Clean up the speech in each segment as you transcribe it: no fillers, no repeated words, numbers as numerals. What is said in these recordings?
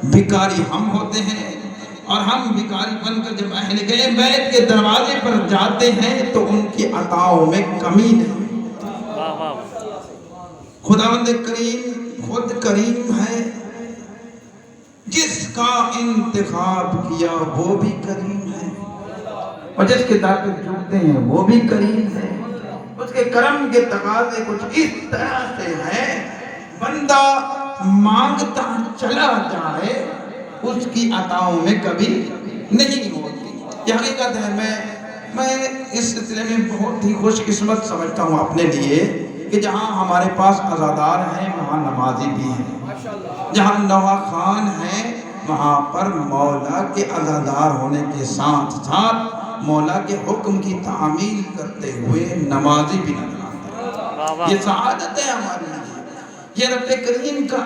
بھکاری ہم ہوتے ہیں، اور ہم بھکاری بن کر جب اہل بیت کے دروازے پر جاتے ہیں تو ان کی عطاؤں میں کمی نہیں۔ خداوند کریم خود کریم ہے، جس کا انتخاب کیا وہ بھی کریم ہے، اور جس کے در پہ جھکتے ہیں وہ بھی کریم ہے۔ اس کے کرم کے تقاضے کچھ اس طرح سے ہیں، بندہ مانگتا چلا جائے اس کی عطاؤں میں کبھی نہیں ہوتی۔ یہ حقیقت ہے۔ میں اس سلسلے میں بہت ہی خوش قسمت سمجھتا ہوں اپنے لیے کہ جہاں ہمارے پاس عزادار ہیں وہاں نمازی بھی ہیں، جہاں نواں خان ہیں وہاں پر مولا کے عزادار ہونے کے ساتھ ساتھ مولا کے حکم کی تعمیل کرتے ہوئے نمازی بھی نظر آتے ہیں۔ یہ سعادت ہے ہمارے لیے، یہ رب کریم کا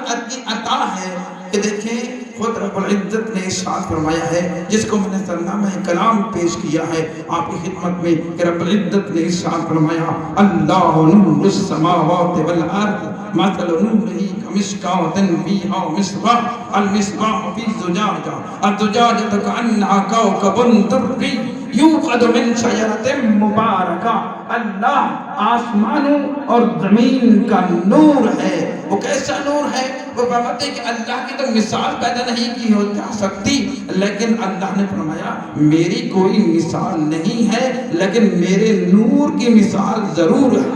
عطا ہے کہ دیکھیں خود رب العزت نے ارشاد فرمایا ہے، جس کو میں نے ترجمہ کلام پیش کیا ہے آپ کی خدمت میں، کہ رب العزت نے ارشاد فرمایا اللہ نور السماوات والارض مثل نورہ کمشکاۃ فیہا مصباح المصباح فی زجاجہ الزجاجۃ کأنہا کوکب درّی یوقد من شجرۃ مبارکہ۔ اللہ آسمانوں اور زمین کا نور ہے۔ وہ کیسا نور ہے؟ وہ فرماتے ہیں کہ اللہ کی تو مثال پیدا نہیں کی ہو جا سکتی، لیکن اللہ نے فرمایا میری کوئی مثال نہیں ہے لیکن میرے نور کی مثال ضرور ہے۔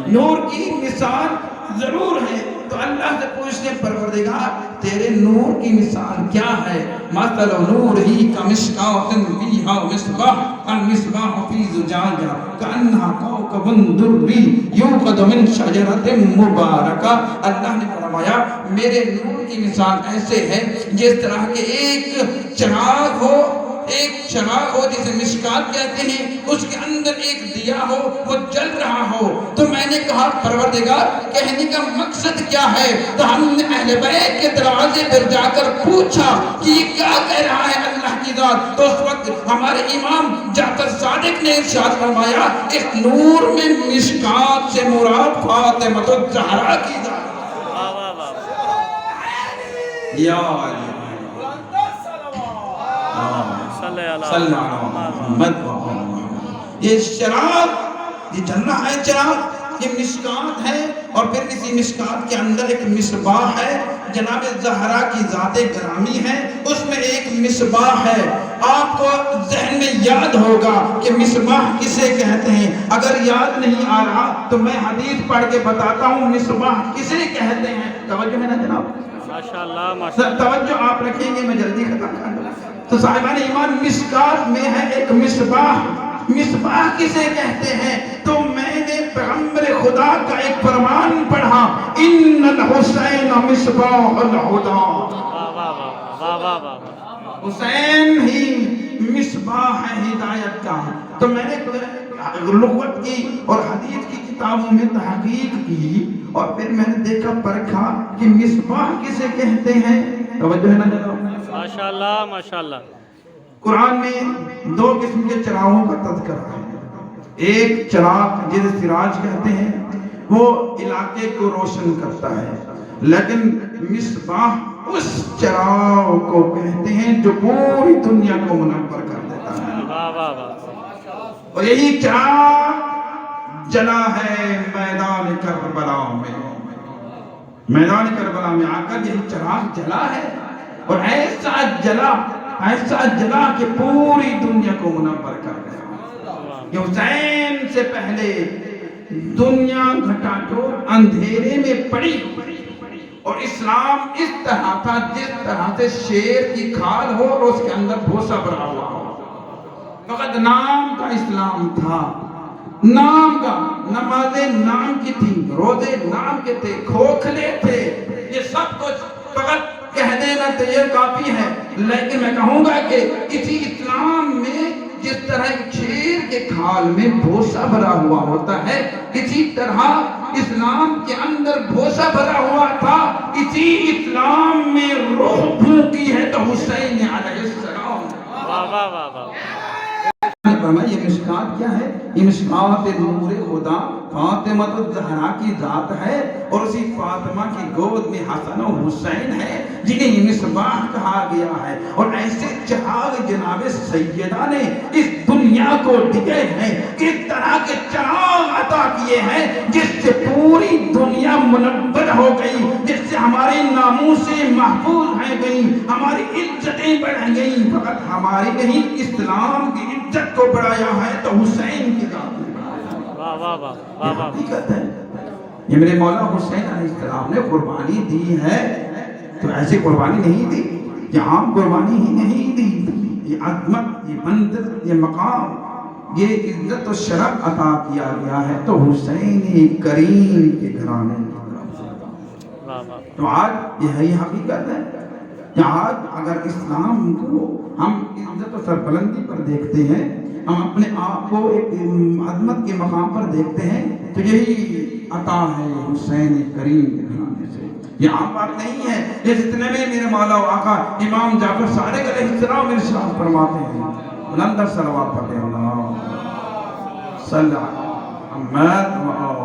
نور کی مثال ضرور ہے۔ تو اللہ سے پوچھتے ہیں پروردگار تیرے نور کی مثال کیا ہے؟ مثل نورہ کمشکاۃ فیہا مصباح المصباح فی زجاجہ کأنہا کوکب درّی یوقد من شجرۃ مبارکہ۔ اللہ نے فرمایا میرے نور کی مثال ایسے ہے جس طرح کہ ایک چراغ ہو، ایک چراغ ہو جسے مشکات کہتے ہیں، اس کے اندر ایک دیا ہو وہ جل رہا ہو۔ تو میں نے کہا پروردگار کہنے کا مقصد کیا ہے؟ تو ہم نے اہل بیت کے دروازے پر جا کر پوچھا کہ یہ کیا کہہ رہا ہے اللہ کی ذات؟ تو اس وقت ہمارے امام جعفر صادق نے ارشاد فرمایا اس نور میں مشکات سے مراد فاطمہ الزہرا کی ذات۔ یا صلی اللہ علیہ محمد۔ یہ چراغ، یہ جلنا ہے چراغ، یہ مشکات ہے، اور پھر اسی مشکات کے اندر ایک مصباح ہے، جناب زہرا کی ذات گرامی ہے، اس میں ایک مصباح ہے۔ آپ کو ذہن میں یاد ہوگا کہ مصباح کسے کہتے ہیں۔ اگر یاد نہیں آ رہا تو میں حدیث پڑھ کے بتاتا ہوں مصباح کسے کہتے ہیں۔ توجہ میں نا جناب، توجہ آپ رکھیں گے، میں جلدی ختم کر دوں۔ تو صاحبان ایمان مشکات میں ہے ایک مصباح۔ مصباح کسے کہتے ہیں؟ تو میں نے پیغمبر خدا کا ایک فرمان پڑھا ان الحسین مصباح الہدی۔ حسین ہی مصباح ہے ہدایت کا۔ تو میں نے لغت کی اور حدیث کی کتابوں میں تحقیق کی اور پھر میں نے دیکھا پرکھا کہ مصباح کسے کہتے ہیں۔ توجہ ہے نا جناب؟ ماشاءاللہ ماشاءاللہ۔ قرآن میں دو قسم کے چراغوں کا تذکرہ ہے۔ ایک چراغ جسے سراج کہتے ہیں وہ علاقے کو روشن کرتا ہے، لیکن مصباح اس چراغ کو کہتے ہیں جو پوری دنیا کو منور کر دیتا ہے۔ اور یہی چراغ جلا ہے میدان کربلا میں۔ میدان کربلا میں آ کر یہی چراغ جلا ہے، اور ایسا جلا کہ پوری دنیا کو منور کر گیا۔ کہ حسین سے پہلے دنیا گھٹا ٹوٹ اندھیرے میں پڑی، اور اسلام اس طرح تھا جس طرح سے شیر کی کھال ہو اور اس کے اندر بھوسا بھرا ہوا ہو۔ فقط نام کا اسلام تھا، نام کا، نمازیں نام کی تھی، روزے نام کے تھے، کھوکھلے تھے، یہ سب کچھ فقط کہہ دینا تو یہ کافی ہے۔ لیکن میں کہوں گا کہ اسی اسلام میں جس طرح ایک شیر کے کھال میں بھوسا بھرا ہوا ہوتا ہے، اسی طرح اسلام کے اندر بھوسا بھرا ہوا تھا۔ اسی اسلام میں روح پھونکی ہے تو حسین علیہ السلام۔ واہ واہ واہ واہ۔ یہ یہ مشکات کیا ہے؟ یہ مشکات نور خدا فاطمہ الزہرا کی ذات ہے، اور اسی فاطمہ کی گود میں حسن و حسین ہے جنہیں یہ مصباح کہا گیا ہے۔ اور ایسے چراغ جناب سیدہ نے اس دنیا کو دیے ہیں، اس طرح کے چراغ عطا کیے ہیں جس سے پوری دنیا منور ہو گئی، جس سے ہماری ناموسیں محفوظ ہیں گئیں، ہماری عزتیں بڑھ گئیں۔ فقط ہماری نہیں، اسلام کی عزت کو بڑھایا ہے تو حسین کی ذات نے بڑھایا۔ واہ واہ واہ واہ یہ واہ حقیقت ہے۔ یہ میرے مولا حسین علیہ السلام نے قربانی دی ہے تو ایسی قربانی نہیں دی، یہ عام قربانی ہی نہیں دی۔ یہ عظمت، یہ منزل، یہ مقام، یہ عزت و شرف عطا کیا گیا ہے تو حسین کریم کے گھرانے میں۔ واہ واہ۔ تو آج یہی حقیقت ہے کہ آج اگر اسلام کو ہم عزت و سربلندی پر دیکھتے ہیں، ہم اپنے آپ کو ایک عظمت کے مقام پر دیکھتے ہیں، تو یہی عطا ہے حسین کریم کے گھرانے سے۔ یہ عام بات نہیں ہے۔ یہ جتنے میں میرے مولا و آقا امام جعفر صادق علیہ السلام ارشاد فرماتے ہیں، بلند صلوات پڑھیں، اللہ صلی علی محمد و